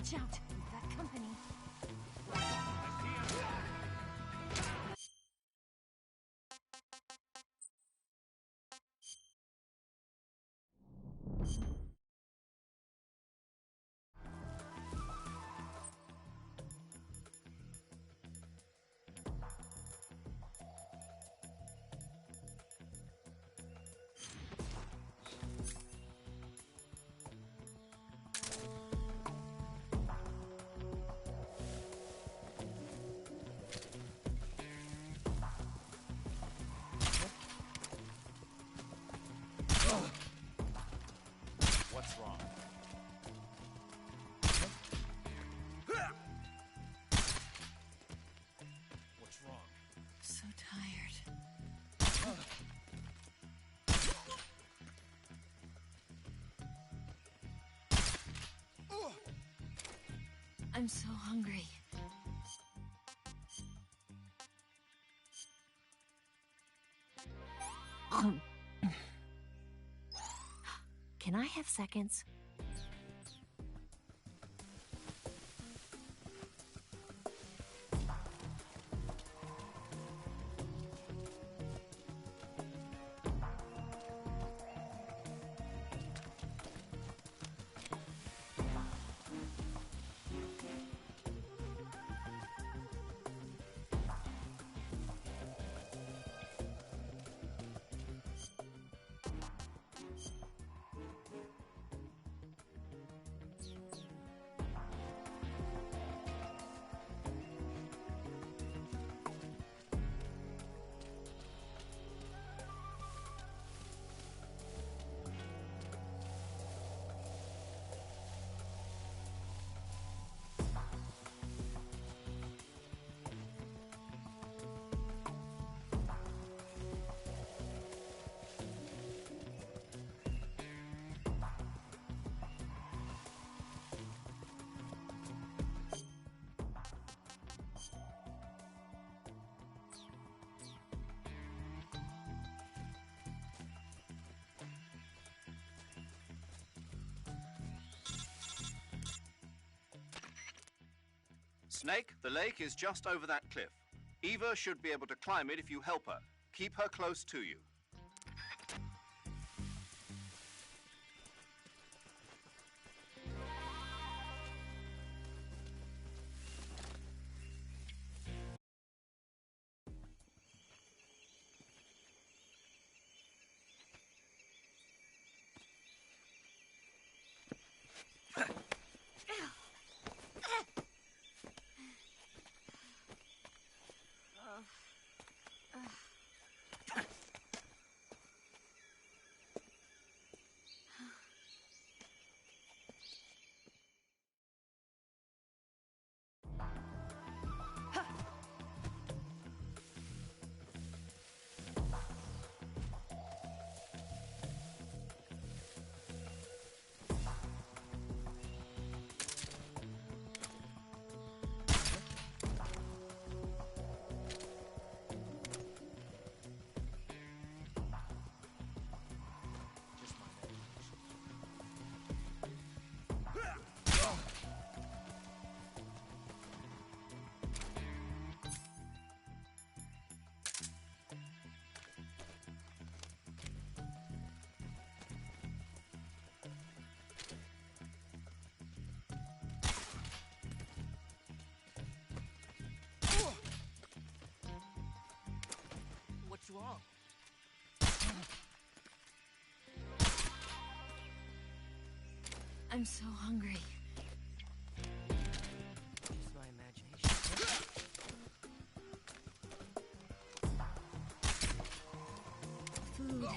Watch out. We've got company. What's wrong? What's wrong? So tired. I'm so hungry. Can I have seconds? Snake, the lake is just over that cliff. Eva should be able to climb it if you help her. Keep her close to you. What's wrong? I'm so hungry. It's my imagination. Food.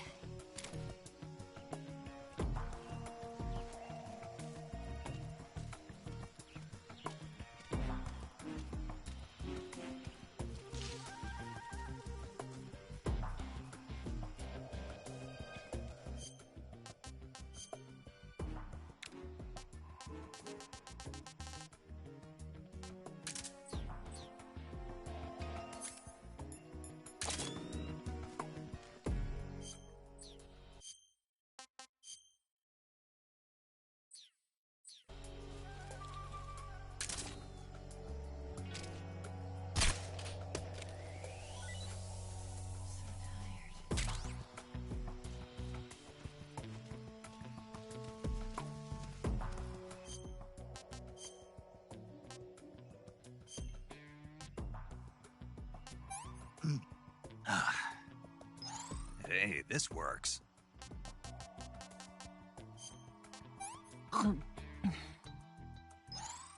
Hey, this works.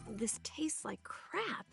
This tastes like crap.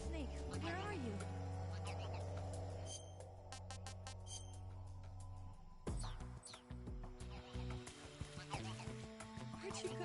Snake, where are you? Where'd you go? Where'd you go?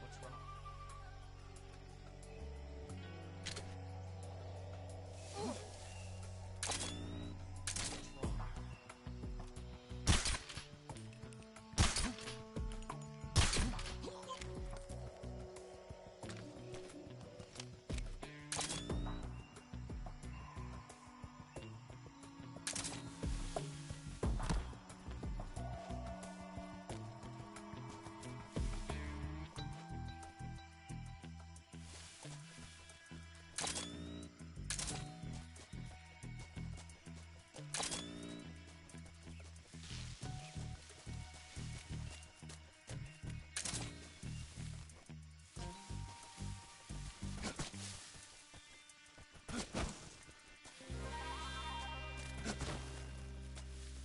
What's wrong?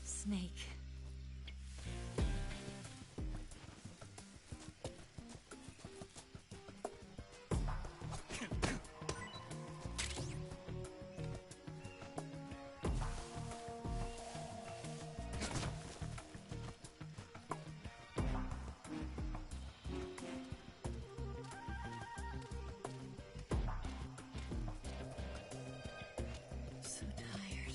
Snake. So tired.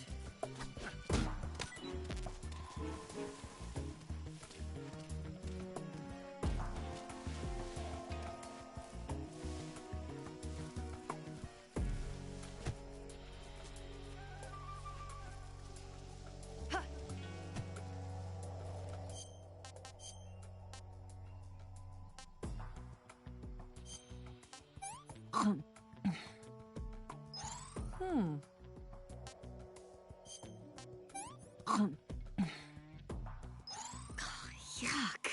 Yuck.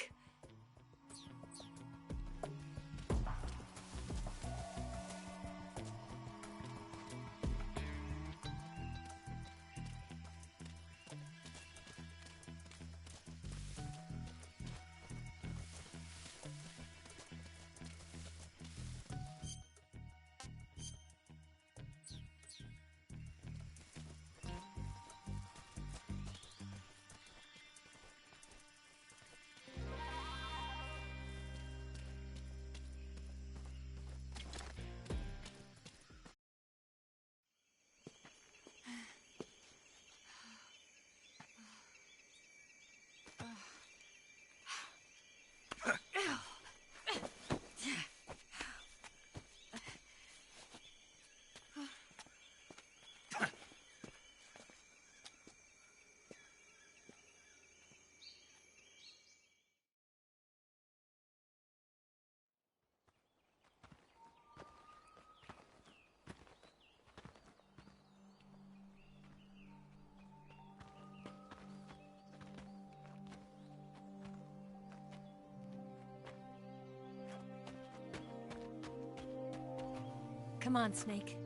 Come on, Snake.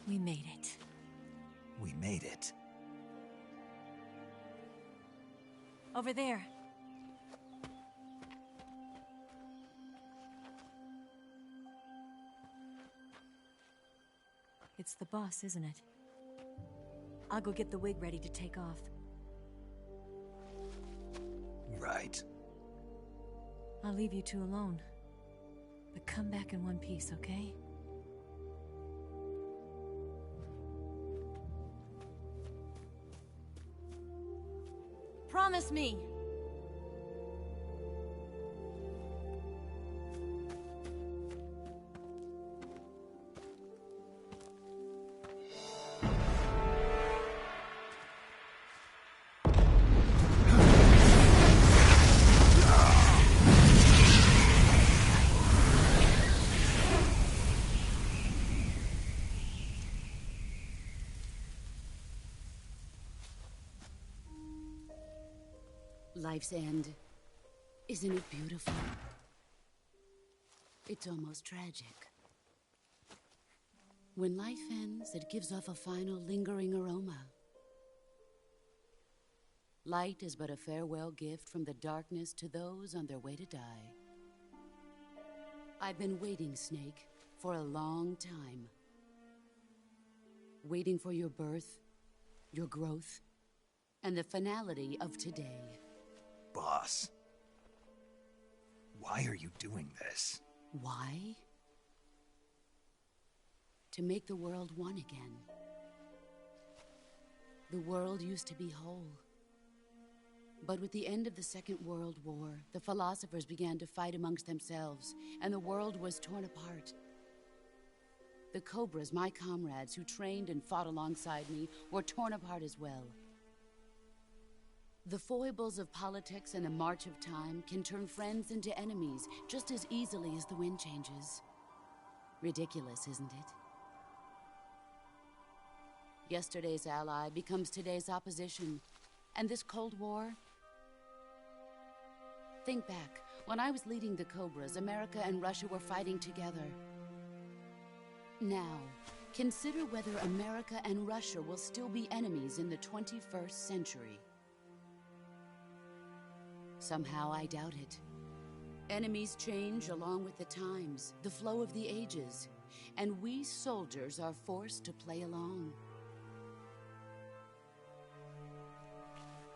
We made it. We made it. Over there. It's the boss, isn't it? I'll go get the wig ready to take off. Right. I'll leave you two alone. But come back in one piece, okay? Promise me! Life's end. Isn't it beautiful? It's almost tragic. When life ends, it gives off a final lingering aroma. Light is but a farewell gift from the darkness to those on their way to die. I've been waiting, Snake, for a long time. Waiting for your birth, your growth, and the finality of today. Boss. Why are you doing this? Why? To make the world one again. The world used to be whole. But with the end of the Second World War, the philosophers began to fight amongst themselves, and the world was torn apart. The Cobras, my comrades who trained and fought alongside me, were torn apart as well. The foibles of politics and the march of time can turn friends into enemies just as easily as the wind changes. Ridiculous, isn't it? Yesterday's ally becomes today's opposition. And this Cold War? Think back. When I was leading the Cobras, America and Russia were fighting together. Now, consider whether America and Russia will still be enemies in the 21st century. Somehow I doubt it. Enemies change along with the times, the flow of the ages, and we soldiers are forced to play along.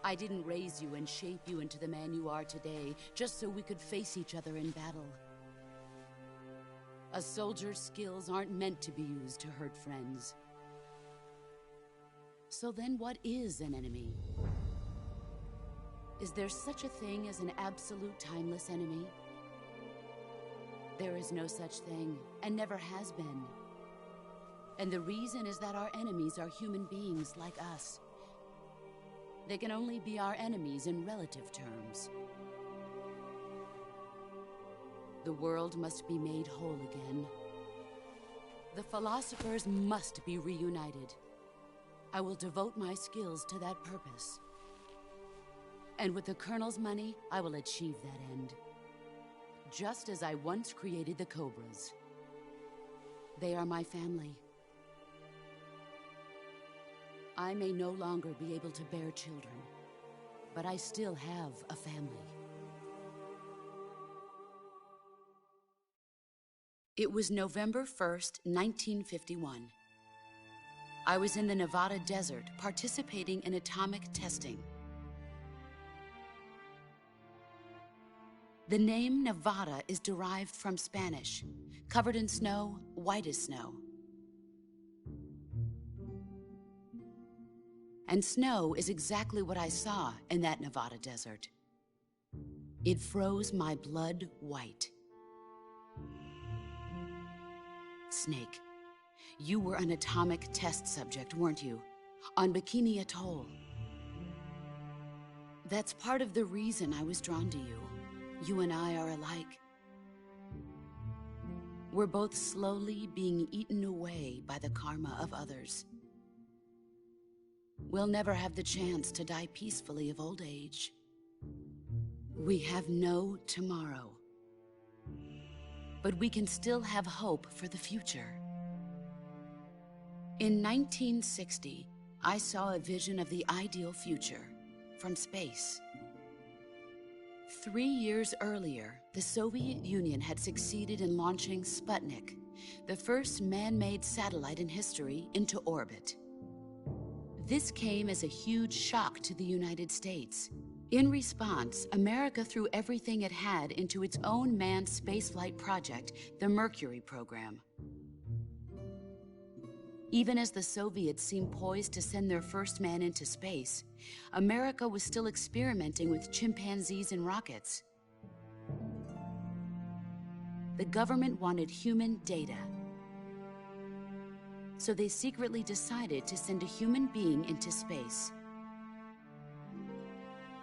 I didn't raise you and shape you into the man you are today just so we could face each other in battle. A soldier's skills aren't meant to be used to hurt friends. So then what is an enemy? Is there such a thing as an absolute timeless enemy? There is no such thing, and never has been. And the reason is that our enemies are human beings like us. They can only be our enemies in relative terms. The world must be made whole again. The philosophers must be reunited. I will devote my skills to that purpose. And with the Colonel's money, I will achieve that end. Just as I once created the Cobras. They are my family. I may no longer be able to bear children, but I still have a family. It was November 1st, 1951. I was in the Nevada desert participating in atomic testing. The name Nevada is derived from Spanish, covered in snow, white as snow. And snow is exactly what I saw in that Nevada desert. It froze my blood white. Snake, you were an atomic test subject, weren't you? On Bikini Atoll. That's part of the reason I was drawn to you. You and I are alike. We're both slowly being eaten away by the karma of others. we'll never have the chance to die peacefully of old age. We have no tomorrow. But we can still have hope for the future. In 1960, I saw a vision of the ideal future from space. 3 years earlier, the Soviet Union had succeeded in launching Sputnik, the first man-made satellite in history, into orbit. This came as a huge shock to the United States. In response, America threw everything it had into its own manned spaceflight project, the Mercury program. Even as the Soviets seemed poised to send their first man into space, America was still experimenting with chimpanzees and rockets. The government wanted human data. So they secretly decided to send a human being into space.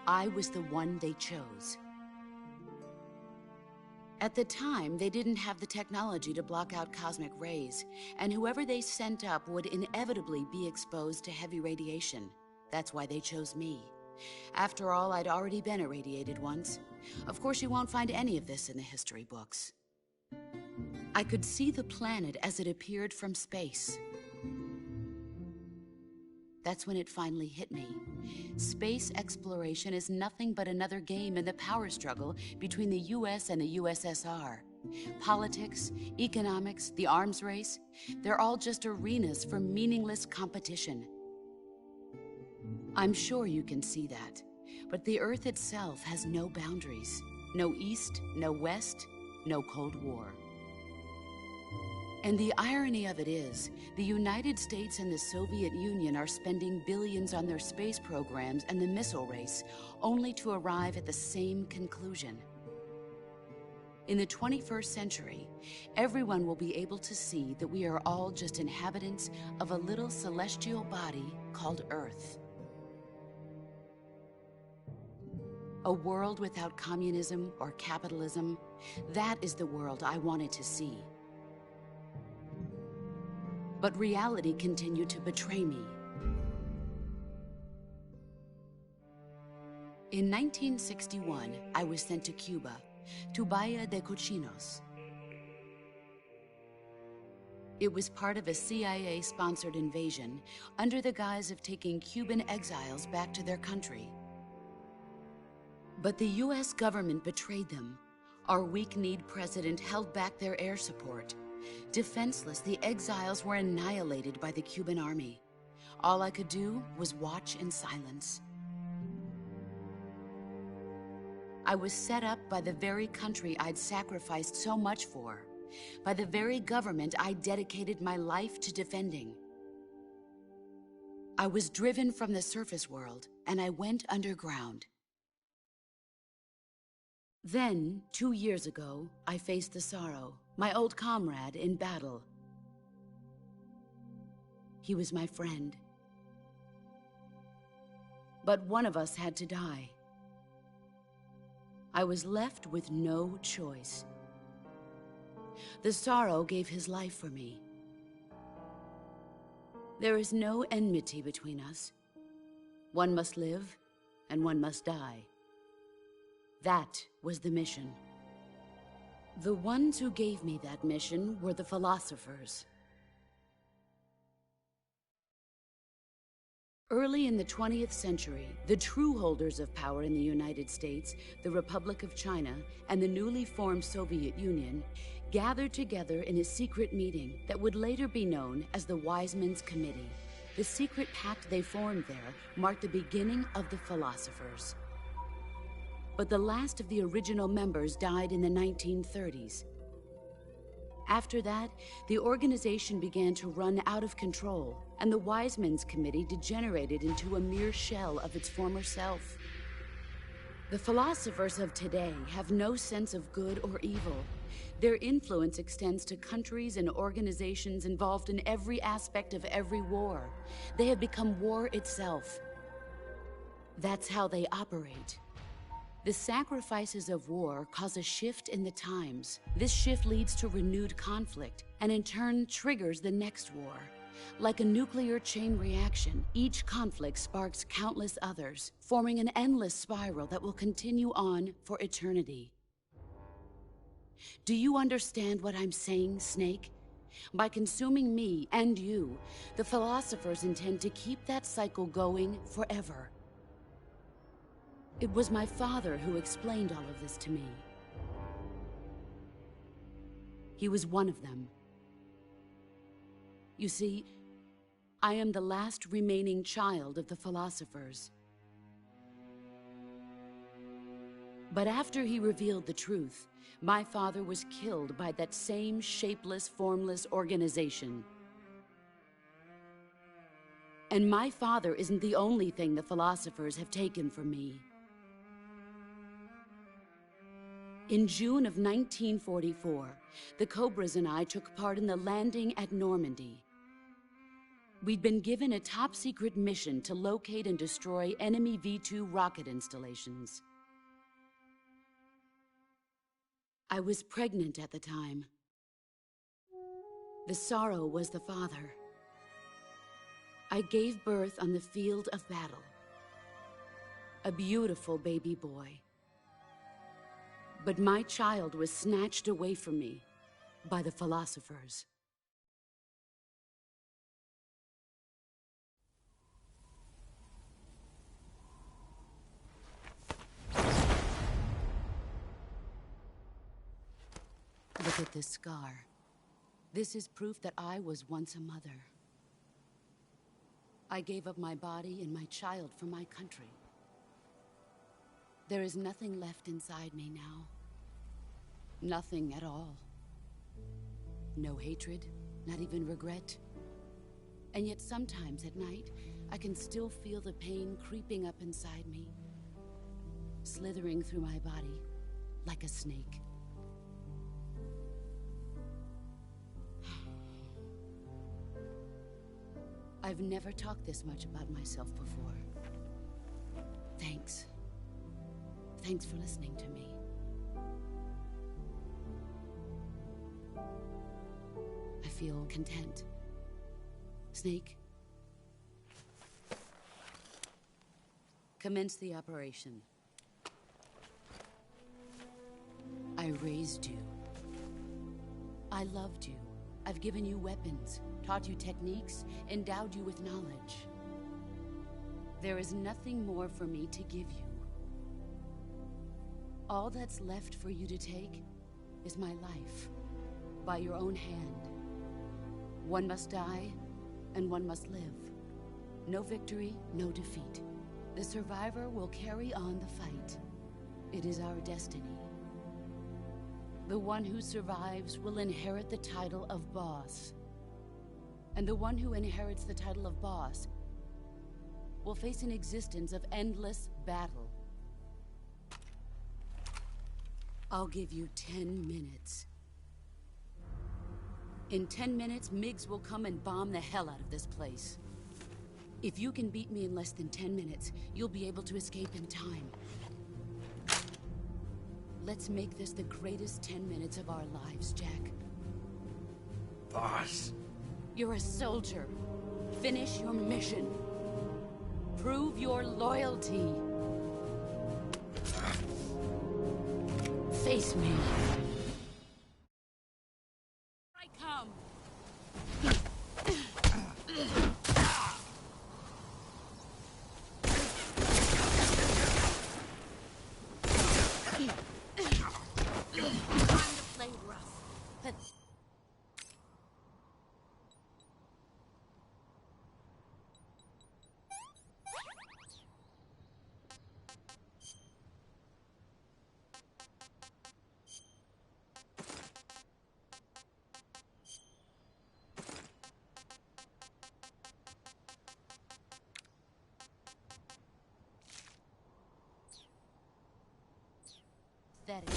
I was the one they chose. At the time, they didn't have the technology to block out cosmic rays, and whoever they sent up would inevitably be exposed to heavy radiation. That's why they chose me. After all, I'd already been irradiated once. Of course, you won't find any of this in the history books. I could see the planet as it appeared from space. That's when it finally hit me. Space exploration is nothing but another game in the power struggle between the US and the USSR. Politics, economics, the arms race, they're all just arenas for meaningless competition. I'm sure you can see that, but the Earth itself has no boundaries. No East, no West, no Cold War. And the irony of it is, the United States and the Soviet Union are spending billions on their space programs and the missile race, only to arrive at the same conclusion. In the 21st century, everyone will be able to see that we are all just inhabitants of a little celestial body called Earth. A world without communism or capitalism, that is the world I wanted to see. But reality continued to betray me. In 1961, I was sent to Cuba, to Bahia de Cochinos. It was part of a CIA-sponsored invasion under the guise of taking Cuban exiles back to their country. But the US government betrayed them. Our weak-kneed president held back their air support. Defenseless, the exiles were annihilated by the Cuban army. All I could do was watch in silence. I was set up by the very country I'd sacrificed so much for, by the very government I dedicated my life to defending. I was driven from the surface world, and I went underground. Then, 2 years ago, I faced the Sorrow, my old comrade in battle. He was my friend. But one of us had to die. I was left with no choice. The Sorrow gave his life for me. There is no enmity between us. One must live, and one must die. That was the mission. The ones who gave me that mission were the philosophers. Early in the 20th century, the true holders of power in the United States, the Republic of China, and the newly formed Soviet Union gathered together in a secret meeting that would later be known as the Wise Men's Committee. The secret pact they formed there marked the beginning of the philosophers. But the last of the original members died in the 1930s. After that, the organization began to run out of control, and the Wise Men's Committee degenerated into a mere shell of its former self. The philosophers of today have no sense of good or evil. Their influence extends to countries and organizations involved in every aspect of every war. They have become war itself. That's how they operate. The sacrifices of war cause a shift in the times. This shift leads to renewed conflict, and in turn triggers the next war. Like a nuclear chain reaction, each conflict sparks countless others, forming an endless spiral that will continue on for eternity. Do you understand what I'm saying, Snake? By consuming me and you, the philosophers intend to keep that cycle going forever. It was my father who explained all of this to me. He was one of them. You see, I am the last remaining child of the philosophers. But after he revealed the truth, my father was killed by that same shapeless, formless organization. And my father isn't the only thing the philosophers have taken from me. In June of 1944, the Cobras and I took part in the landing at Normandy. We'd been given a top-secret mission to locate and destroy enemy V-2 rocket installations. I was pregnant at the time. The sorrow was the father. I gave birth on the field of battle. A beautiful baby boy. But my child was snatched away from me by the philosophers. Look at this scar. This is proof that I was once a mother. I gave up my body and my child for my country. There is nothing left inside me now. Nothing at all. No hatred, not even regret. And yet sometimes at night, I can still feel the pain creeping up inside me, slithering through my body like a snake. I've never talked this much about myself before. Thanks. Thanks for listening to me. I feel content. Snake, commence the operation. I raised you. I loved you. I've given you weapons, taught you techniques, endowed you with knowledge. There is nothing more for me to give you. All that's left for you to take is my life, by your own hand. One must die, and one must live. No victory, no defeat. The survivor will carry on the fight. It is our destiny. The one who survives will inherit the title of boss. And the one who inherits the title of boss will face an existence of endless battle. I'll give you 10 minutes. In 10 minutes, MiGs will come and bomb the hell out of this place. If you can beat me in less than 10 minutes, you'll be able to escape in time. Let's make this the greatest 10 minutes of our lives, Jack. Boss. You're a soldier. Finish your mission. Prove your loyalty. Face me. I come. That is.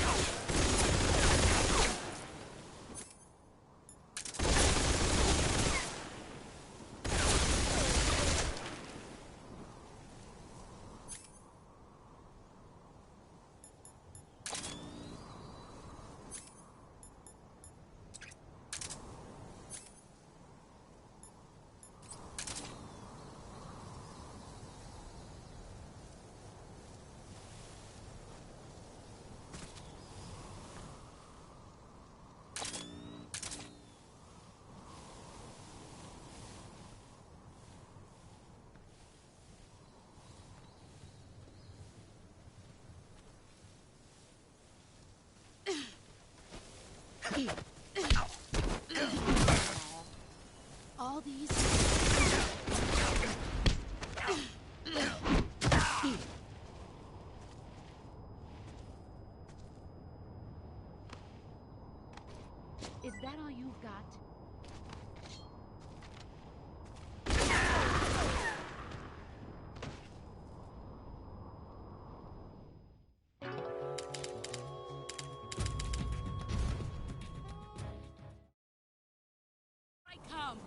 All these... Is that all you've got? I come.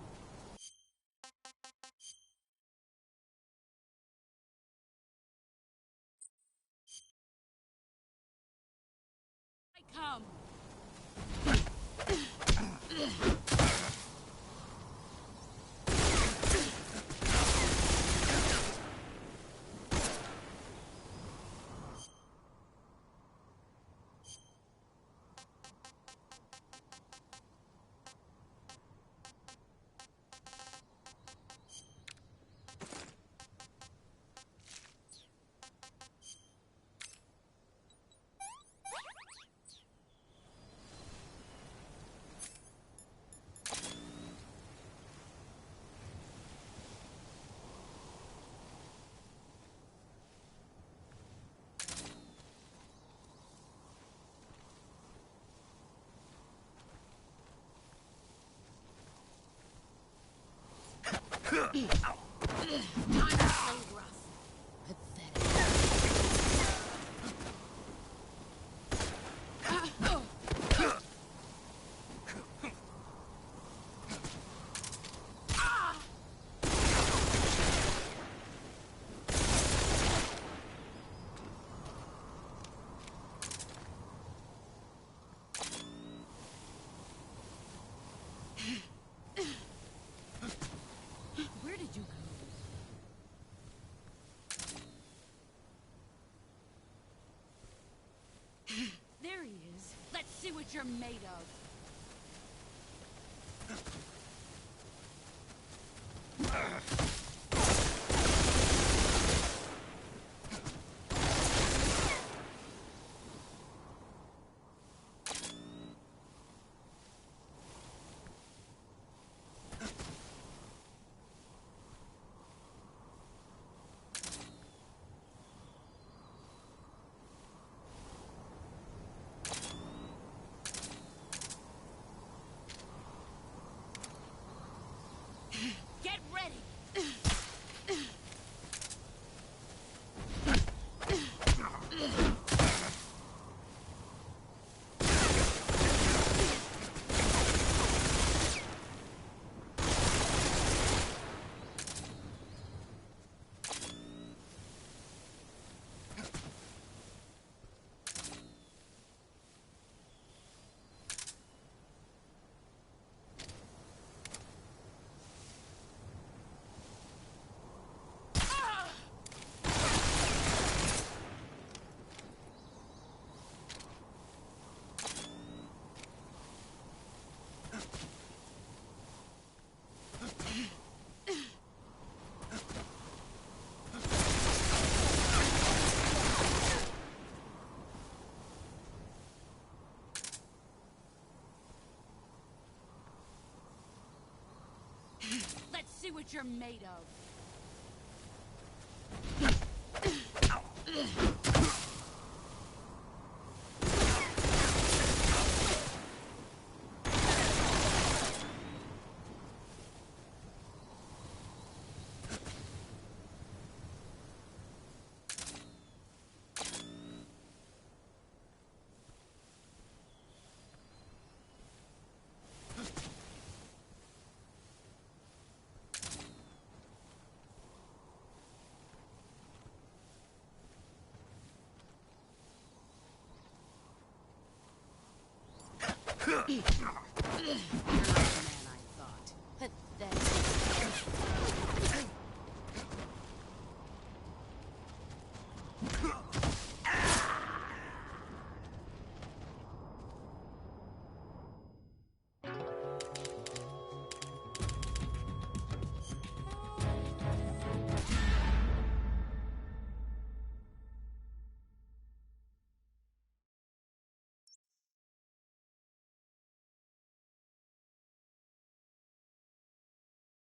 I come. Time to play rough. Pathetic. Where did you go? There he is. Let's see what you're made of. Get ready! Let's see what you're made of. You're not gonna